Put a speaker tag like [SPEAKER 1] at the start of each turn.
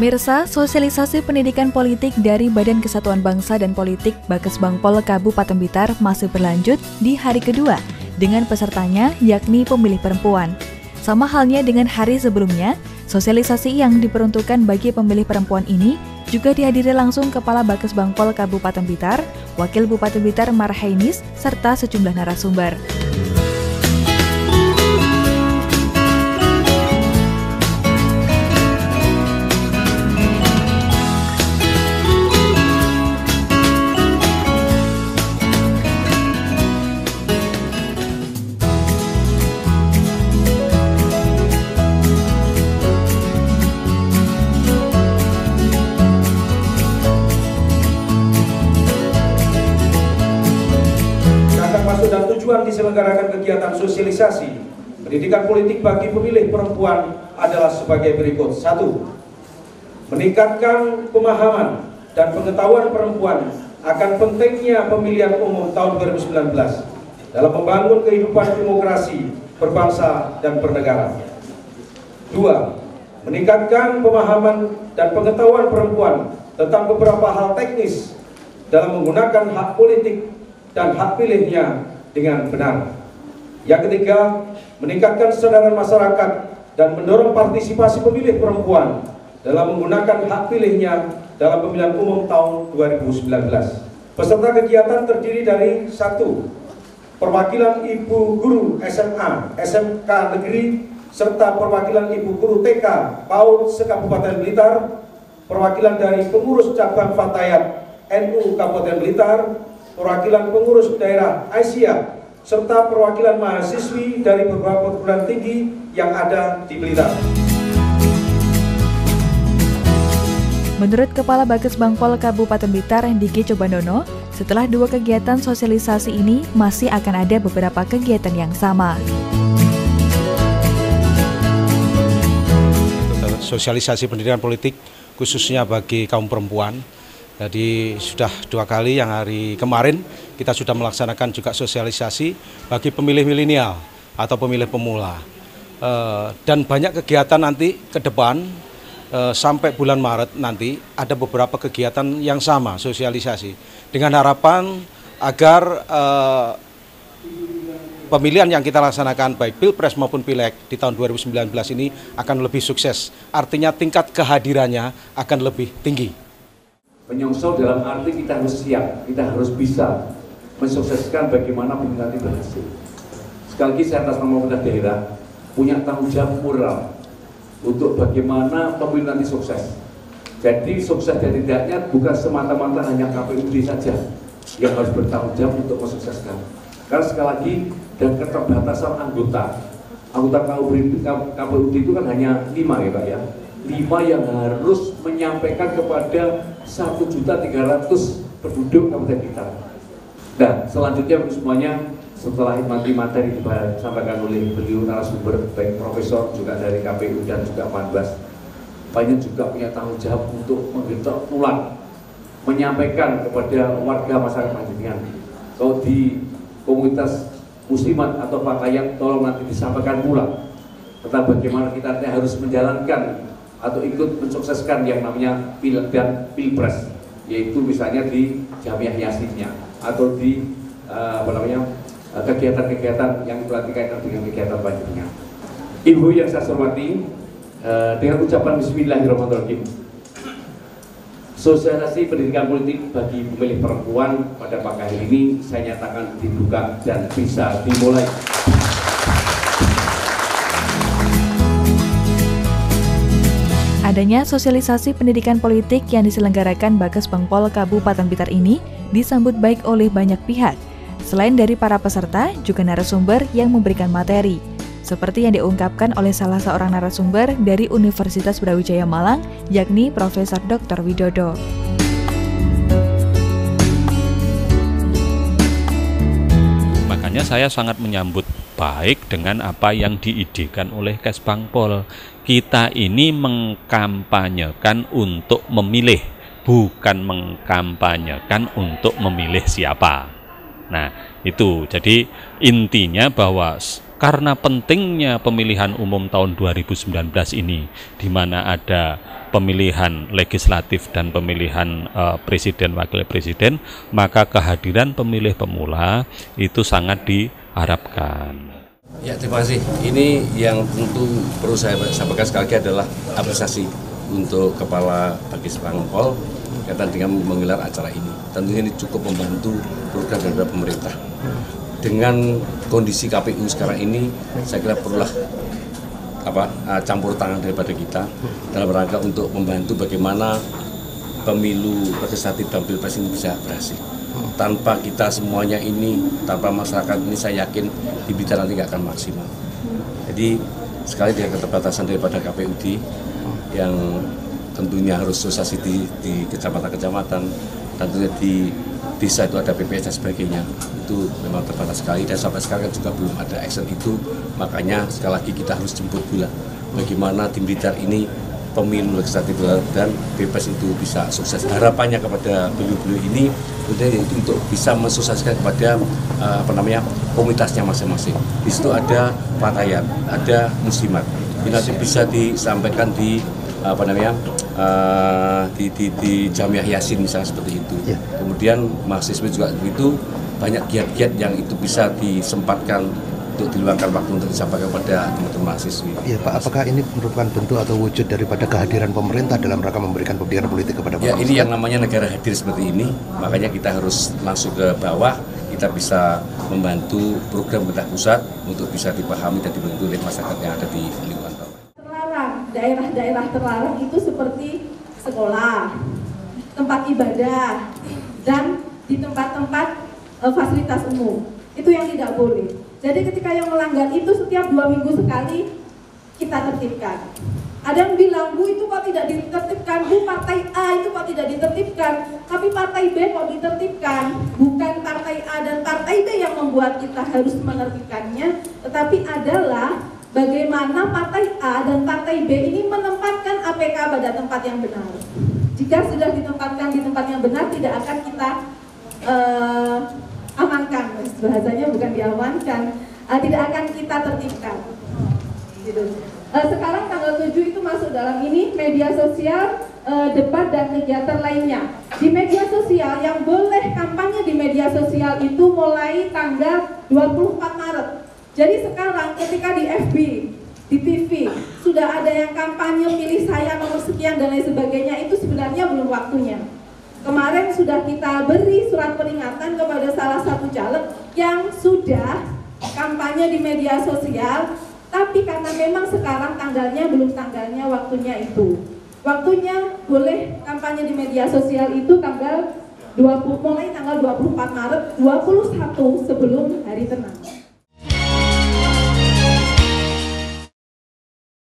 [SPEAKER 1] Pemirsa, sosialisasi pendidikan politik dari Badan Kesatuan Bangsa dan Politik Bakesbangpol Kabupaten Blitar masih berlanjut di hari kedua dengan pesertanya yakni pemilih perempuan. Sama halnya dengan hari sebelumnya, sosialisasi yang diperuntukkan bagi pemilih perempuan ini juga dihadiri langsung Kepala Bakesbangpol Kabupaten Blitar, Wakil Bupati Blitar Marhainis, serta sejumlah narasumber.
[SPEAKER 2] Dan tujuan diselenggarakan kegiatan sosialisasi pendidikan politik bagi pemilih perempuan adalah sebagai berikut. 1. Meningkatkan pemahaman dan pengetahuan perempuan akan pentingnya pemilihan umum tahun 2019 dalam membangun kehidupan demokrasi, berbangsa, dan bernegara. 2. Meningkatkan pemahaman dan pengetahuan perempuan tentang beberapa hal teknis dalam menggunakan hak politik dan hak pilihnya dengan benar. Yang ketiga, meningkatkan kesadaran masyarakat dan mendorong partisipasi pemilih perempuan dalam menggunakan hak pilihnya dalam pemilihan umum tahun 2019. Peserta kegiatan terdiri dari 1. Perwakilan Ibu Guru SMA, SMK Negeri, serta perwakilan Ibu Guru TK, PAUD se-Kabupaten Blitar, perwakilan dari pengurus cabang Fatayat NU Kabupaten Blitar, perwakilan pengurus daerah Aisyah, serta perwakilan mahasiswi dari beberapa perguruan tinggi yang ada di Blitar.
[SPEAKER 1] Menurut Kepala Bakesbangpol Kabupaten Blitar, Diki Cobandono, setelah 2 kegiatan sosialisasi ini masih akan ada beberapa kegiatan yang sama.
[SPEAKER 3] Sosialisasi pendidikan politik khususnya bagi kaum perempuan. Jadi sudah 2 kali, yang hari kemarin kita sudah melaksanakan juga sosialisasi bagi pemilih milenial atau pemilih pemula. Dan banyak kegiatan nanti ke depan sampai bulan Maret nanti ada beberapa kegiatan yang sama sosialisasi. Dengan harapan agar pemilihan yang kita laksanakan baik Pilpres maupun Pileg di tahun 2019 ini akan lebih sukses. Artinya tingkat kehadirannya akan lebih tinggi.
[SPEAKER 4] Menyongsong dalam arti kita harus siap, kita harus bisa mensukseskan bagaimana pemilihan itu berhasil. Sekali lagi saya atas nama pemerintah daerah punya tanggung jawab moral untuk bagaimana pemilihan itu sukses. Jadi sukses dan tidaknya bukan semata-mata hanya KPUD saja yang harus bertanggung jawab untuk mensukseskan. Karena sekali lagi dan keterbatasan anggota KPUD itu kan hanya 5 ya Pak ya. 5 yang harus menyampaikan kepada 1.300.000 penduduk Kabupaten Blitar. Nah, selanjutnya semuanya setelah materi disampaikan oleh beliau narasumber baik profesor juga dari KPU dan juga Panbas, banyak juga punya tanggung jawab untuk menggetok ulang, menyampaikan kepada warga masyarakat panjenengan. Kalau di komunitas muslimat atau Fatayat tolong nanti disampaikan ulang tentang bagaimana kita harus menjalankan atau ikut mensukseskan yang namanya Pileg dan Pilpres, yaitu misalnya di Jamiah Yasinnya atau di kegiatan-kegiatan yang berkaitan dengan kegiatan panjenengan. Ibu yang saya hormati, dengan ucapan Bismillahirrahmanirrahim, sosialisasi pendidikan politik bagi pemilih perempuan pada pagi hari ini saya nyatakan dibuka dan bisa dimulai.
[SPEAKER 1] Adanya sosialisasi pendidikan politik yang diselenggarakan Bakesbangpol Kabupaten Blitar ini disambut baik oleh banyak pihak. Selain dari para peserta, juga narasumber yang memberikan materi. Seperti yang diungkapkan oleh salah seorang narasumber dari Universitas Brawijaya Malang, yakni Profesor Dr. Widodo.
[SPEAKER 5] Makanya saya sangat menyambut baik dengan apa yang diidekan oleh Kesbangpol. Kita ini mengkampanyekan untuk memilih, bukan mengkampanyekan untuk memilih siapa. Nah, itu. Jadi intinya bahwa Karena pentingnya pemilihan umum tahun 2019 ini, di mana ada pemilihan legislatif dan pemilihan presiden wakil presiden, maka kehadiran pemilih pemula itu sangat diharapkan.
[SPEAKER 6] Ya, terima kasih. Ini yang tentu perlu saya sampaikan sekali lagi adalah apresiasi untuk Kepala Bagisbang Pol kaitan dengan menggelar acara ini. Tentunya ini cukup membantu program dari pemerintah. Dengan kondisi KPU sekarang ini, saya kira perlulah campur tangan daripada kita dalam rangka untuk membantu bagaimana pemilu legislatif dan pilpres ini bisa berhasil. Tanpa kita semuanya ini, tanpa masyarakat ini, saya yakin di Blitar nanti nggak akan maksimal. Jadi sekali dengan keterbatasan daripada KPUD yang tentunya harus sosialisasi di kecamatan-kecamatan, tentunya di desa itu ada PPS dan sebagainya, itu memang terbatas sekali dan sampai sekarang juga belum ada action itu. Makanya sekali lagi kita harus jemput bola bagaimana tim Blitar ini pemilu legislatif dan pilpres itu bisa sukses. Harapannya kepada beliau-beliau ini untuk bisa mensukseskan kepada komunitasnya masing-masing. Di situ ada partaian, ada musimat. Ini nanti bisa disampaikan di di Jamiah Yasin misalnya seperti itu. Ya. Kemudian mahasiswa juga begitu, banyak giat-giat yang itu bisa disempatkan untuk diluangkan waktu untuk disampaikan kepada teman-teman mahasiswa.
[SPEAKER 7] Iya Pak, apakah ini merupakan bentuk atau wujud daripada kehadiran pemerintah dalam rangka memberikan pendidikan politik kepada
[SPEAKER 6] masyarakat? Ya, ini yang namanya negara hadir seperti ini, makanya kita harus langsung ke bawah, kita bisa membantu program pemerintah pusat untuk bisa dipahami dan dibantu oleh masyarakat yang ada di lingkungan bawah.
[SPEAKER 8] Daerah-daerah terlarang itu seperti sekolah, tempat ibadah, dan di tempat-tempat fasilitas umum. Itu yang tidak boleh. Jadi ketika yang melanggar itu setiap 2 minggu sekali kita tertibkan. Ada yang bilang, Bu itu kok tidak ditertibkan, Bu partai A itu kok tidak ditertibkan, tapi partai B kok ditertibkan. Bukan partai A dan partai B yang membuat kita harus menertibkannya, tetapi adalah bagaimana partai A dan partai B ini menempatkan APK pada tempat yang benar. Jika sudah ditempatkan di tempat yang benar, tidak akan kita amankan, bahasanya bukan diamankan, tidak akan kita tertibkan. Gitu. Sekarang tanggal 7 itu masuk dalam ini media sosial, debat dan kegiatan lainnya. Di media sosial yang boleh kampanye di media sosial itu mulai tanggal 24 Maret. Jadi sekarang ketika di FB, di TV, sudah ada yang kampanye pilih saya nomor sekian dan lain sebagainya, itu sebenarnya belum waktunya. Kemarin sudah kita beri surat peringatan kepada salah satu caleg yang sudah kampanye di media sosial, tapi karena memang sekarang tanggalnya belum tanggalnya waktunya itu. Waktunya boleh kampanye di media sosial itu mulai tanggal 24 Maret 21 sebelum hari tenang.